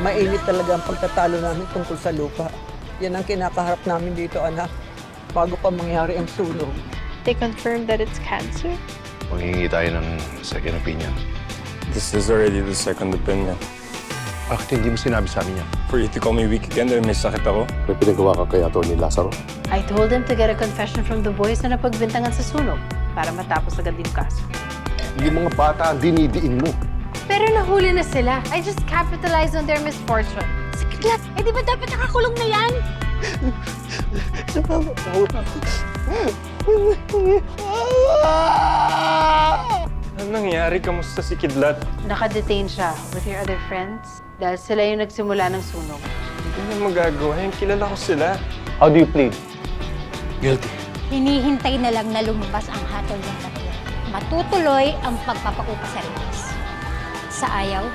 Mainit talaga ang pagtatalo namin tungkol sa lupa. Yan ang kinakaharap namin dito, anak. Bago pa mangyari ang sunog. They confirmed that it's cancer. Maghingi tayo ng second opinion. This is already the second opinion. Bakit hindi mo sinabi sa amin yan? For you to call me weak again dahil may sakit ako? May pinagawa ka kay Atty. Lazaro? I told him to get a confession from the boys na napagbintangan sa sunog para matapos agad yung kaso. Yung mga bata ang dinidiin mo. Pero nahuli na sila. I just capitalized on their misfortune. Kidlat, eh di ba dapat nakakulong na yan? Anong nangyari? Kamusta si Kidlat? Nakadetain siya with your other friends dahil sila yung nagsimula ng sunog. Hindi ko na magagawa. Yung kilala ko sila. How do you plead? Guilty. Hinihintay na lang na lumabas ang hatol ng tatlo. Matutuloy ang pagpapaupa sa relax. Sa ayaw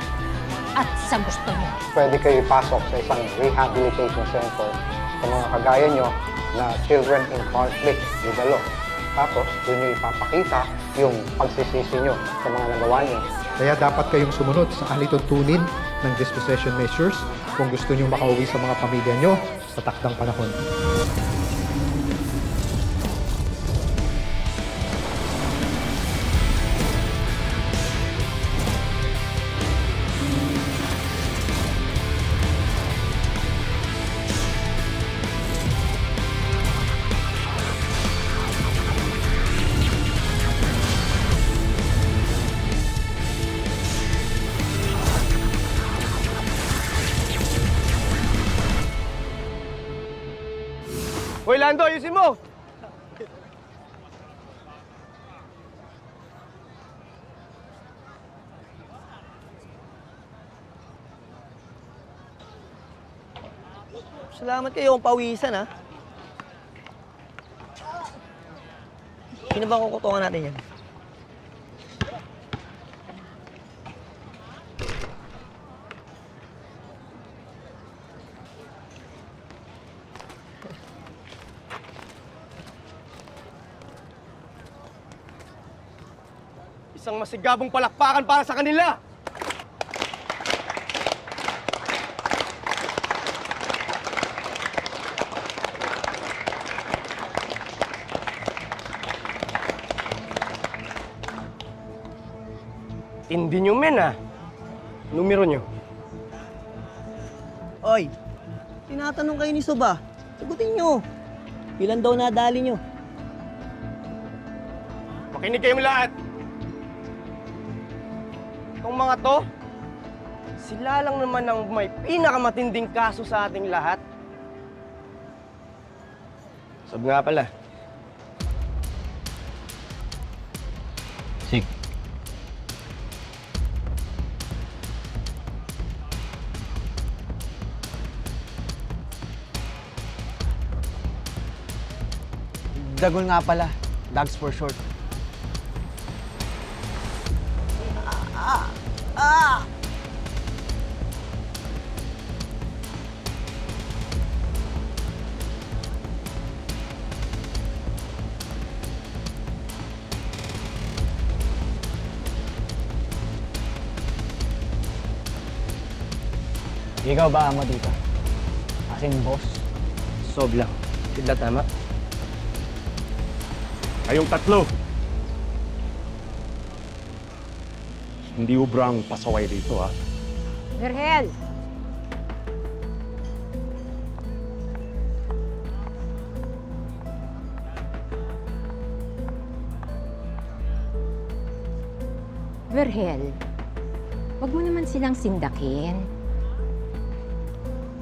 at sa gusto niyo. Pwede kayo ipasok sa isang rehabilitation center sa mga kagaya nyo na children in conflict with the law. Tapos, doon nyo ipapakita yung pagsisisi nyo sa mga nagawa nyo. Kaya dapat kayong sumunod sa alituntunin ng dispossession measures kung gusto nyo makauwi sa mga pamilya nyo sa takdang panahon. Hoy, Lando, ayusin mo! Salamat kayo kung pawisan, ha? Sino ba kukutungan natin yan? Isang masigabong palakpakan para sa kanila! Tindi nyo, men, ha? Numero nyo. Oy, tinatanong kayo ni Suba. Sagutin nyo. Ilan daw nadali nyo? Makinig kayong lahat! Itong mga to, sila lang naman ang may pinakamatinding kaso sa ating lahat. Sabi nga pala. Sig. Dagol nga pala. Dags for short. Ikaw ba amo dito? Aking boss? Sob lang. Sila tama. Kayong tatlo. Hindi ubrang pasaway dito, ha? Vergel! Vergel, wag mo naman silang sindakin.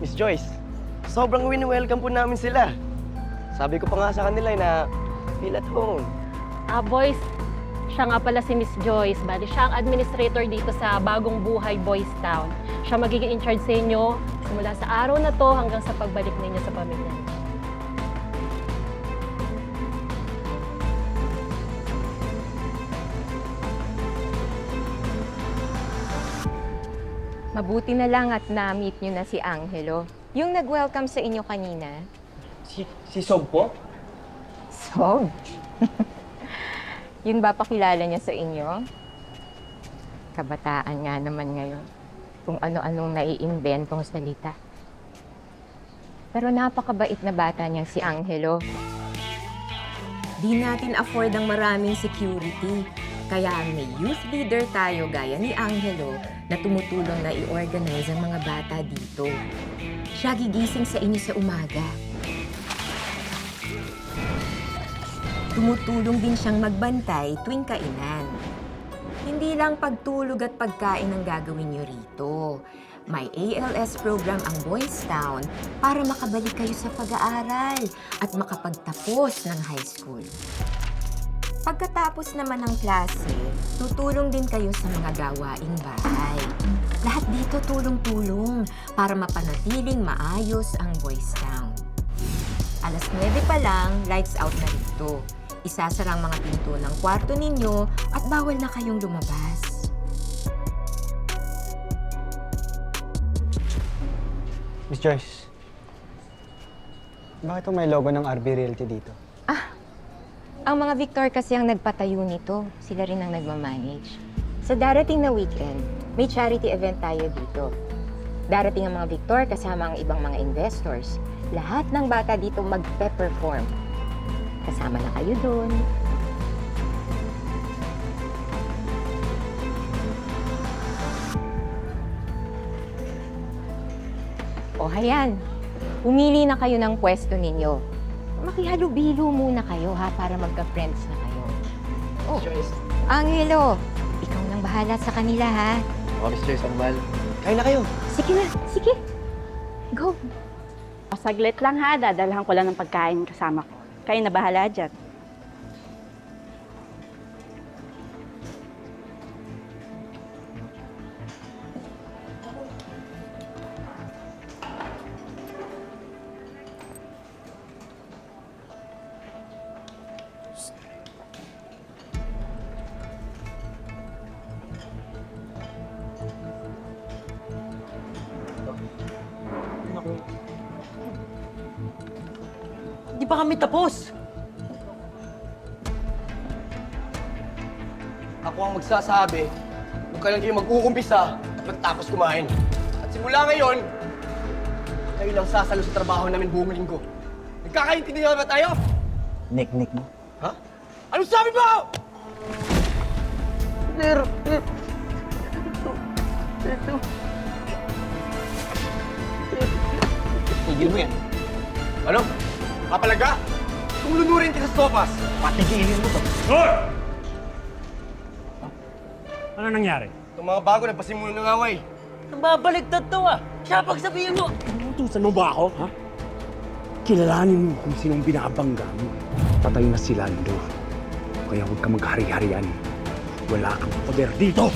Miss Joyce, sobrang wini-welcome po namin sila. Sabi ko pa nga sa kanila na feel at home. Boys, siya nga pala si Miss Joyce. Bali, siya ang administrator dito sa Bagong Buhay Boys Town. Siya magiging in charge sa inyo simula sa araw na to hanggang sa pagbalik ninyo sa pamilya. Mabuti na lang at na-meet nyo na si Angelo. Yung nag-welcome sa inyo kanina. Si Sob po? Sob? Yun ba pakilala niya sa inyo? Kabataan nga naman ngayon. kung ano-anong naiimbentong salita. Pero napakabait na bata niyang si Angelo. Di natin afford ang maraming security. Kaya may youth leader tayo gaya ni Angelo na tumutulong na i-organize ang mga bata dito. Siya gigising sa inyo sa umaga. Tumutulong din siyang magbantay tuwing kainan. Hindi lang pagtulog at pagkain ang gagawin niyo rito. May ALS program ang Boys Town para makabalik kayo sa pag-aaral at makapagtapos ng high school. Pagkatapos naman ng klase, tutulong din kayo sa mga gawaing bahay. Lahat dito tulong-tulong para mapanatiling maayos ang Boys Town. Alas 9 pa lang, lights out na rito. Isasara ang mga pinto ng kwarto ninyo at bawal na kayong lumabas. Miss Joyce, bakit may logo ng RB Realty dito? Ang mga Victor kasi ang nagpatayo nito. Sila rin ang nagmamanage. Sa darating na weekend, may charity event tayo dito. Darating ang mga Victor kasama ang ibang mga investors. Lahat ng bata dito magpe-perform. Kasama na kayo doon. O hayan, pumili na kayo ng pwesto ninyo. Makihalubilo muna kayo ha, para magka-friends na kayo. Oh, Angelo, ikaw nang bahala sa kanila ha. Miss Joyce, Arbal. Kain na kayo. Sige na, sige. Go. Saglit lang ha, dadalhan ko lang ng pagkain kasama ko. Kayo na bahala dyan. Hindi pa kami tapos! Ako ang magsasabi kung kailan kayo mag-uumpisa at magtapos kumain. At simula ngayon, kayo lang sasalo sa trabaho namin buong linggo. Nagkakaintindihan ba tayo? Nick mo. Ha? Anong sabi mo? Tigil mo yan. Ano? Kapalaga? Kung lunurin ka sa sopas, Patigilin mo to. Ano nangyari? itong mga bago nagpasimulo ng away. Nababaligtad to ah. Siya pagsabihin mo. Utusan mo ba ako, ha? Kilalanin mo kung sinong binabangga mo. Patay na si Lando. Kaya huwag ka maghari-harian. Wala kang poder dito!